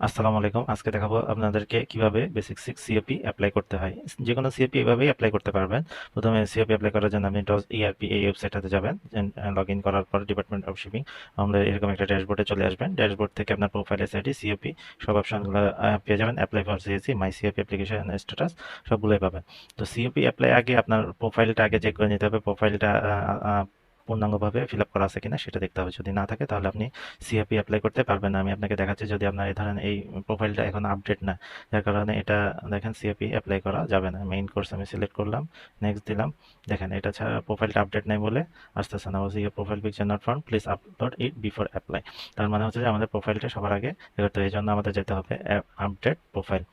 আসসালামু আলাইকুম। আজকে দেখাবো আপনাদেরকে কিভাবে বেসিক 6 সিওপি অ্যাপ্লাই করতে হয়। যেকোনো সিওপি এভাবেই অ্যাপ্লাই করতে পারবেন। প্রথমে সিওপি অ্যাপ্লাই করার জন্য আপনি ডস ইআরপি এই ওয়েবসাইটটাতে যাবেন। লগ ইন করার পর ডিপার্টমেন্ট অফ শিপিং আমাদের এরকম একটা ড্যাশবোর্ডে চলে আসবেন। ড্যাশবোর্ড থেকে আপনার প্রোফাইলের সাইডে সিওপি সব অপশনগুলো পেয়ে যাবেন। Apply for CAC, my COP application status সবগুলোই পাবেন। তো সিওপি অ্যাপ্লাই আগে আপনার প্রোফাইলটা আগে চেক করে নিতে হবে। প্রোফাইলটা পূর্ণাঙ্গভাবে ফিল আপ করা আছে কিনা সেটা দেখতে হবে। যদি না থাকে তাহলে আপনি সিএপি অ্যাপ্লাই করতে পারবেন না। আমি আপনাকে দেখাচ্ছি, যদি আপনার এই ধরেন এই প্রোফাইলটা এখন আপডেট না, যার কারণে এটা দেখেন সিএপি অ্যাপ্লাই করা যাবে না। মেইন কোর্স আমি সিলেক্ট করলাম, নেক্সট দিলাম। দেখেন এটা ছাড়া প্রোফাইলটা আপডেট নাই বলে আসতেছে না। বলছি profile picture not found, please upload it before apply. তার মানে হচ্ছে যে আমাদের প্রোফাইলটা সবার আগে করতে হবে। এই জন্য আমাদের যেতে হবে আপডেট প্রোফাইল।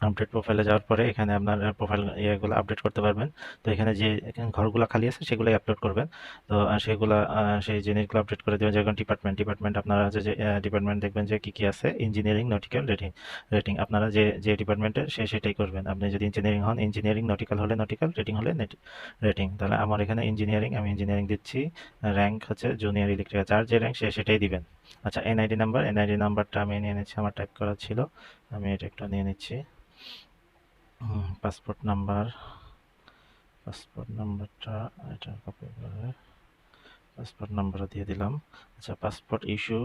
আপডেট প্রোফাইলে যাওয়ার পরে এখানে আপনার প্রোফাইল ইয়েগুলো আপডেট করতে পারবেন। তো এখানে যে এখানে ঘরগুলো খালি আছে সেগুলোই আপলোড করবেন। তো সেগুলা সেই জিনিসগুলো আপডেট করে দেবেন। যেমন ডিপার্টমেন্ট আপনারা আছে যে ডিপার্টমেন্ট দেখবেন যে কি কি আছে, ইঞ্জিনিয়ারিং, নটিক্যাল, রেটিং আপনারা যে যে ডিপার্টমেন্টের সেটাই করবেন। আপনি যদি ইঞ্জিনিয়ারিং হন ইঞ্জিনিয়ারিং, নটিক্যাল হলে নটিক্যাল, রেটিং হলে রেটিং। তাহলে আমার এখানে ইঞ্জিনিয়ারিং, আমি ইঞ্জিনিয়ারিং দিচ্ছি। র্যাঙ্ক হচ্ছে জুনিয়র ইলেকট্রিক্যাল, যার যে র্যাঙ্ক সেটাই দিবেন। আচ্ছা, এনআইডি নাম্বারটা আমি নিয়ে নিচ্ছি, আমার টাইপ করা ছিল, আমি এটা একটা নিয়ে নিচ্ছি। পাসপোর্ট নাম্বার, পাসপোর্ট নাম্বারটা এটা কপি করে পাসপোর্ট নাম্বারও দিয়ে দিলাম। আচ্ছা, passport issue,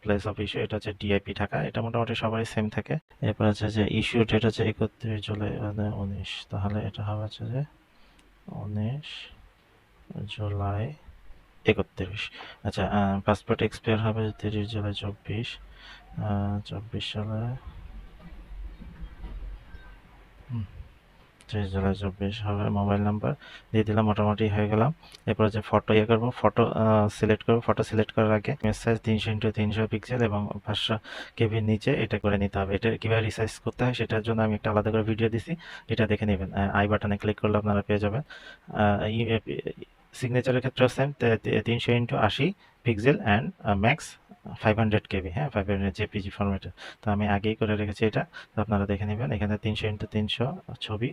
place of issue এটা হচ্ছে ডিআইপি ঢাকা, এটা মোটামুটি সবাই সেম থাকে। এরপর হচ্ছে যে ইস্যু ডেট হচ্ছে 31 জুলাই 19, তাহলে এটা হবে হচ্ছে যে 19 জুলাই 31। আচ্ছা, পাসপোর্ট এক্সপায়ার হবে 30 জুলাই 24, 24 সালে। 30 জুলাই 24 হবে। মোবাইল নাম্বার দিয়ে দিলাম, মোটামুটি হয়ে গেলাম। এরপর যে ফটো ইয়ে করবো, ফটো সিলেক্ট করবো। ফটো সিলেক্ট করার আগে ইমেজ সাইজ 300x300 পিক্সেল এবং 500 কেবির নিচে এটা করে নিতে হবে। এটা কীভাবে রিসাইজ করতে হয় সেটার জন্য আমি একটা আলাদা করে ভিডিও দিছি, এটা দেখে নেবেন। আই বাটনে ক্লিক করলে আপনারা পেয়ে যাবেন। সিগনেচারের ক্ষেত্রেও same, 300x80 pixel and max 500 কেবি, হ্যাঁ 500 জেপিজি ফরম্যাটে। তো আমি আগেই করে রেখেছি এটা, তো আপনারা দেখে নেবেন। এখানে 300x300 ছবি,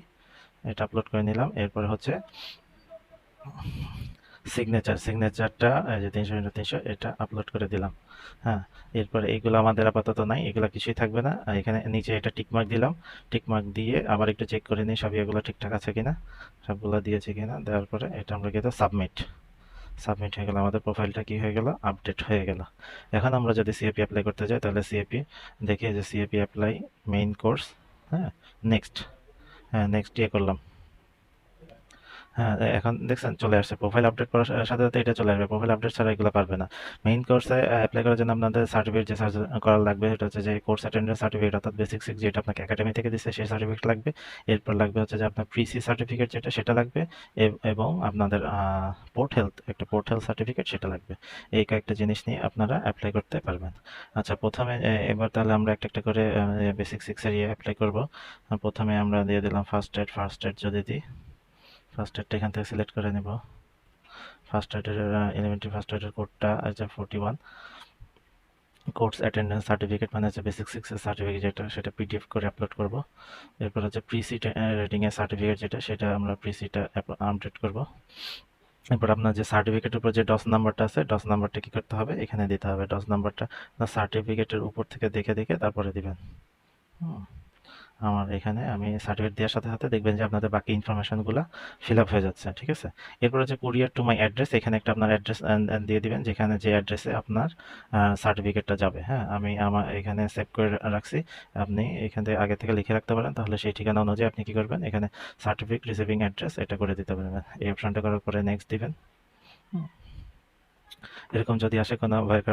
এটা আপলোড করে নিলাম। এরপরে হচ্ছে সিগনেচারটা এই যে 300x300 এটা আপলোড করে দিলাম। হ্যাঁ, এরপরে এইগুলো আমাদের আপাতত নাই, এগুলো কিছুই থাকবে না। এখানে নিচে এটা টিকমার্ক দিলাম। টিকমার্ক দিয়ে আবার একটু চেক করে নিই সব এগুলো ঠিকঠাক আছে কিনা, সবগুলো দিয়েছে কিনা। দেওয়ার পরে এটা আমরা কিন্তু সাবমিট হয়ে গেল। আমাদের প্রোফাইলটা কি হয়ে গেল, আপডেট হয়ে গেল। এখন আমরা যদি সিএপি অ্যাপ্লাই করতে যাই তাহলে সিএপি দেখি যে সিএপি অ্যাপ্লাই মেইন কোর্স, হ্যাঁ নেক্সট, হ্যাঁ নেক্সট ইয়ে করলাম। হ্যাঁ, এখন দেখছেন চলে আসছে। প্রোফাইল আপডেট করার সাথে সাথে এটা চলে আসবে। প্রোফাইল আপডেট ছাড়া এগুলো পারবে না। মেইন কোর্সে অ্যাপ্লাই করার জন্য আপনাদের সার্টিফিকেট যে সার্চ করা লাগবে সেটা হচ্ছে যে কোর্স অ্যাটেন্ডেন্স সার্টিফিকেট, অর্থাৎ বেসিক 6 যেটা আপনাকে একাডেমি থেকে দিচ্ছে সেই সার্টিফিকেট লাগবে। এরপর লাগবে হচ্ছে যে আপনার প্রিসি সার্টিফিকেট যেটা সেটা লাগবে, এবং আপনাদের পোর্ট হেলথ সার্টিফিকেট সেটা লাগবে। এই কয়েকটা জিনিস নিয়ে আপনারা অ্যাপ্লাই করতে পারবেন। আচ্ছা, প্রথমে এবার তাহলে আমরা একটা একটা করে বেসিক 6 এর ইয়ে অ্যাপ্লাই করব। প্রথমে আমরা দিয়ে দিলাম ফার্স্ট এড যদি দিই, ফার্স্ট এডটা এখান থেকে সিলেক্ট করে নেব। ফার্স্ট এডের এলিমেন্টারি ফার্স্ট এডের কোডটা আছে 41। কোর্স অ্যাটেন্ডেন্স সার্টিফিকেট মানে হচ্ছে বেসিক 6 এর সার্টিফিকেট যেটা, সেটা পিডিএফ করে আপলোড করব। এরপর হচ্ছে প্রিসি রেটিং এর সার্টিফিকেট যেটা, সেটা আমরা প্রিসিটা আপডেট করব। এরপর আপনার যে সার্টিফিকেটের উপর যে ডস নাম্বারটা আছে, ডস নাম্বারটা কি করতে হবে, এখানে দিতে হবে। ডস নাম্বারটা সার্টিফিকেটের উপর থেকে দেখে দেখে তারপরে দিবেন। হুম, আমার এখানে আমি সার্টিফিকেট দেওয়ার সাথে সাথে দেখবেন যে আপনাদের বাকি ইনফরমেশনগুলো ফিল আপ হয়ে যাচ্ছে, ঠিক আছে। এরপর হচ্ছে কুরিয়ার টু মাই অ্যাড্রেস, এখানে একটা আপনার অ্যাড্রেস দিয়ে দিবেন যেখানে যে অ্যাড্রেসে আপনার সার্টিফিকেটটা যাবে। হ্যাঁ, আমি আমার এখানে সেভ করে রাখছি, আপনি এখান থেকে আগে থেকে লিখে রাখতে পারেন। তাহলে সেই ঠিকানা অনুযায়ী আপনি কি করবেন, এখানে সার্টিফিকেট রিসিভিং অ্যাড্রেস এটা করে দিতে পারবেন। এই অপশনটা করার পরে নেক্সট দিবেন। এরকম যদি আসে কোনো ভয়ের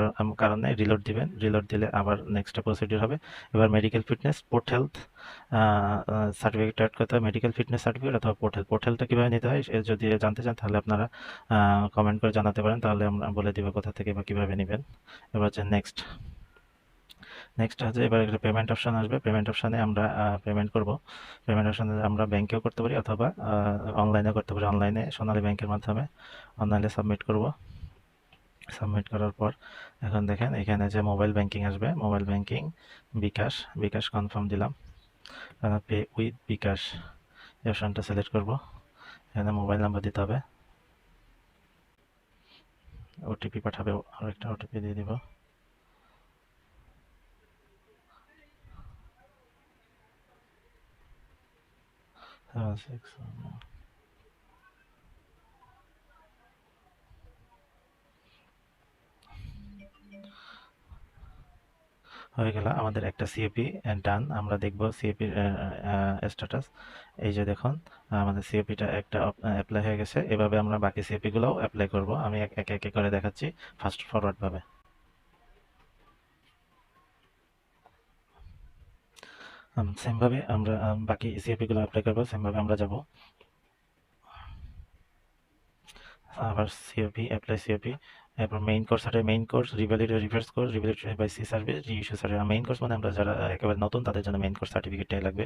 কারণে রিলোড দিবেন। রিলোড দিলে আবার নেক্সট প্রসিডিউর হবে। এবার medical fitness, port health certificate add করতে হবে। মেডিকেল ফিটনেস সার্টিফিকেট অথবা পোর্ট হেলথটা কীভাবে নিতে হয় যদি জানতে চান তাহলে আপনারা কমেন্ট করে জানাতে পারেন, তাহলে আমরা বলে দিব কোথা থেকে বা কীভাবে নেবেন। এবার হচ্ছে নেক্সট হচ্ছে এবার একটা পেমেন্ট অপশন আসবে। পেমেন্ট অপশানে আমরা পেমেন্ট করব। পেমেন্ট অপশানে আমরা ব্যাংকেও করতে পারি অথবা অনলাইনেও করতে পারি। অনলাইনে সোনালী ব্যাংকের মাধ্যমে অনলাইনে সাবমিট করব। সাবমিট করার পর এখন দেখেন এখানে যে মোবাইল ব্যাংকিং আসবে, মোবাইল ব্যাংকিং বিকাশ কনফার্ম দিলাম। পে উইথ বিকাশ এই অপশনটা সিলেক্ট করব। এখানে মোবাইল নাম্বার দিতে হবে, ওটিপি পাঠাবে, আর একটা ওটিপি দিয়ে দিব। 6 হয়ে গেল আমাদের একটা সিওপি ডান। আমরা দেখব সিওপি স্ট্যাটাস। এই যে দেখুন আমাদের সিওপিটা একটা অ্যাপ্লাই হয়ে গেছে। এভাবে আমরা বাকি সিওপি গুলোও অ্যাপ্লাই করব। আমি একে একে করে দেখাচ্ছি ফাস্ট ফরওয়ার্ড ভাবে। সেম ভাবে আমরা বাকি সিওপি গুলো অ্যাপ্লাই করব। সেম ভাবে আমরা যাব আবার সিওপি অ্যাপ্লাই সিওপি, এরপর মেইন কোর্স আছে, main course revalid reverse course revalid by C service reissue service. Main course মানে আমরা যারা একেবারে নতুন তাদের জন্য মেইন কোর্স সার্টিফিকেটটাই লাগবে।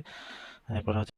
এরপর হচ্ছে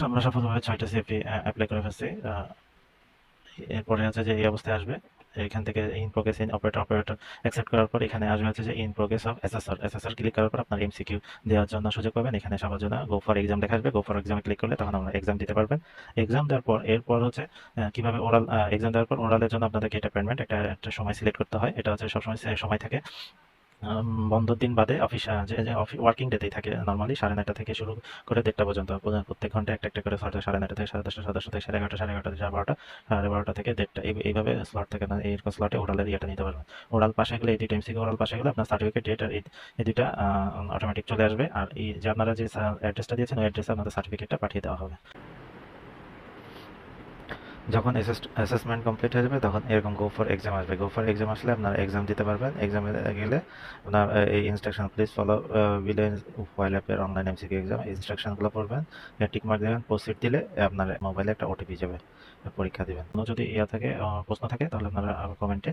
আমরা সফলভাবে 6টা সিএফপি অ্যাপ্লাই করে ফেলছি। এরপরে হচ্ছে যে এই অবস্থায় আসবে। এখান থেকে in progress in operator operator accept করার পর এখানে আসবে হচ্ছে যে in progress of SSR SSR click করার পর আপনার এমসিকিউ দেওয়ার জন্য সুযোগ পাবেন। এখানে সবার জন্য গো ফর এক্সাম লেখা আসবে। গো ফর এক্সামে ক্লিক করলে তখন আমরা এক্সাম দিতে পারবেন। এক্সাম দেওয়ার পর এরপর হচ্ছে কিভাবে ওরাল এক্সাম দেওয়ার পর ওরালের জন্য আপনাদেরকে এটা পেমেন্ট একটা সময় সিলেক্ট করতে হয়। এটা হচ্ছে সবসময় সময় থাকে বন্ধর দিন বাদে অফিস যে ওয়ার্কিং ডেতেই থাকে নর্মালি 9:30 থেকে শুরু করে 1:30 পর্যন্ত প্রত্যেক ঘন্টা একটা একটা করে স্লট 9:30 থেকে 10:30 10:30 থেকে 11:30 11:30 থেকে 12:30 12:30 থেকে 1:30 এইভাবে স্লট থাকে না। এইরকম স্লটে ওরালের ইয়েটা নিতে পারবেন। ওরাল পাশে গেলে এই দুইটা এমসিকিউ ওরাল পাশে গেলে আপনার সার্টিফিকেট ডেট আর এই দুইটা অটোমেটিক চলে আসবে। আর এই যে আপনারা যে অ্যাড্রেসটা দিয়েছেন ওই অ্যাড্রেসে আপনাদের সার্টিফিকেটটা পাঠিয়ে দেওয়া হবে। যখন অ্যাসেসমেন্ট কমপ্লিট হয়ে যাবে তখন এরকম গো ফর এক্সাম আসবে। গো ফর এক্সাম আসলে আপনারা এক্সাম দিতে পারবেন। এক্সামে গেলে আপনার এই instruction please follow below while অ্যাপের অনলাইন এমসিকিউ এক্সাম ইনস্ট্রাকশনগুলো পড়বেন, টিক মার্ক দেবেন, প্রসিড দিলে আপনার মোবাইলে একটা ওটিপি যাবে, পরীক্ষা দিবেন। কোনো যদি ইয়া থাকে প্রশ্ন থাকে তাহলে আপনারা কমেন্টে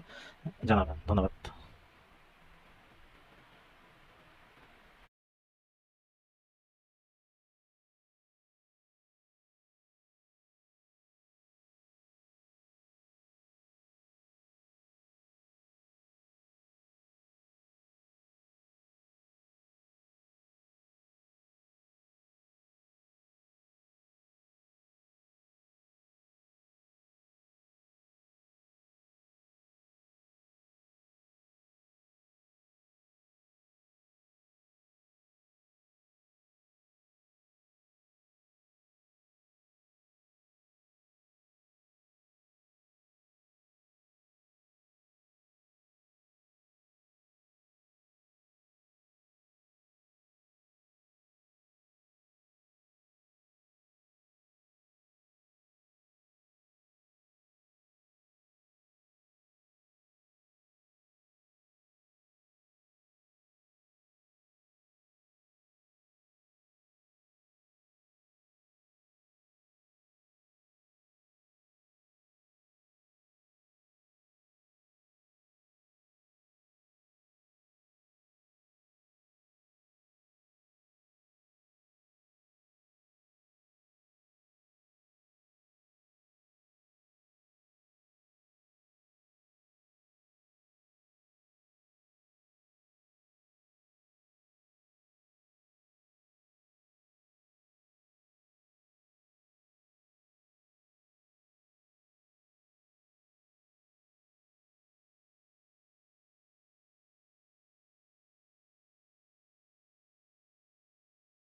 জানাবেন। ধন্যবাদ।